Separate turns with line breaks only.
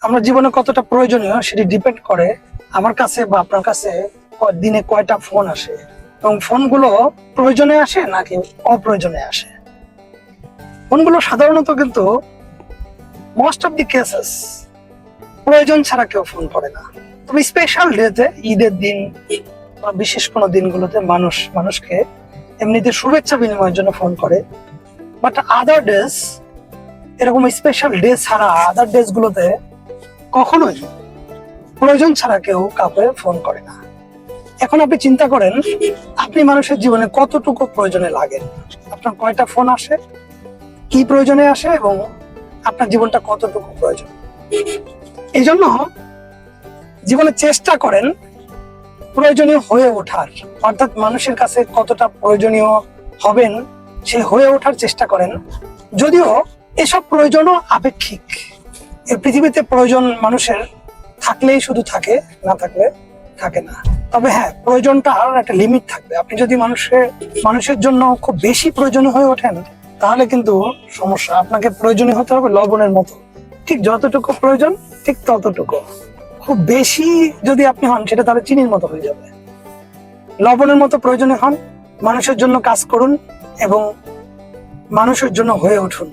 আমরা জীবনে কতটা প্রয়োজনীয় সেটি ডিপেন্ড করে আমার কাছে বা আপনার কাছে দিনে কয়টা ফোন আসে, এবং ফোনগুলো প্রয়োজনে আসে নাকি অপ্রয়োজনে আসে। ফোনগুলো সাধারণত কিন্তু মোস্ট অফ দি কেসেস প্রয়োজন ছাড়া কেউ ফোন করে না। তবে স্পেশাল ডেতে, ঈদের দিন, বিশেষ কোনো দিনগুলোতে মানুষকে এমনিতে শুভেচ্ছা বিনিময়ের জন্য ফোন করে। বাট আদার ডেজ, এরকম স্পেশাল ডে ছাড়া আদার ডেজ গুলোতে কখনোই প্রয়োজন ছাড়া কেউ কাউকে ফোন করে না। এখন আপনি চিন্তা করেন, আপনি মানুষের জীবনে কতটুকু প্রয়োজনে লাগেন, আপনার কয়টা ফোন আসে, কি প্রয়োজনে আসে, এবং আপনার জীবনটা কতটুকু প্রয়োজন। এই জন্য জীবনে চেষ্টা করেন প্রয়োজনীয় হয়ে ওঠার, অর্থাৎ মানুষের কাছে কতটা প্রয়োজনীয় হবেন সে হয়ে ওঠার চেষ্টা করেন। যদিও এসব প্রয়োজনও আপেক্ষিক, এই পৃথিবীতে প্রয়োজন মানুষের থাকলেই শুধু থাকে, না থাকলে থাকে না। তবে হ্যাঁ, প্রয়োজনটার একটা লিমিট থাকবে। আপনি যদি মানুষের জন্য খুব বেশি প্রয়োজনীয় হয়ে ওঠেন তাহলে কিন্তু সমস্যা। আপনাকে প্রয়োজনীয় হতে হবে লবণের মতো, ঠিক যতটুকু প্রয়োজন ঠিক ততটুকু। খুব বেশি যদি আপনি হন সেটা তাহলে চিনির মতো হয়ে যাবে। লবণের মতো প্রয়োজনীয় হন, মানুষের জন্য কাজ করুন এবং মানুষের জন্য হয়ে উঠুন।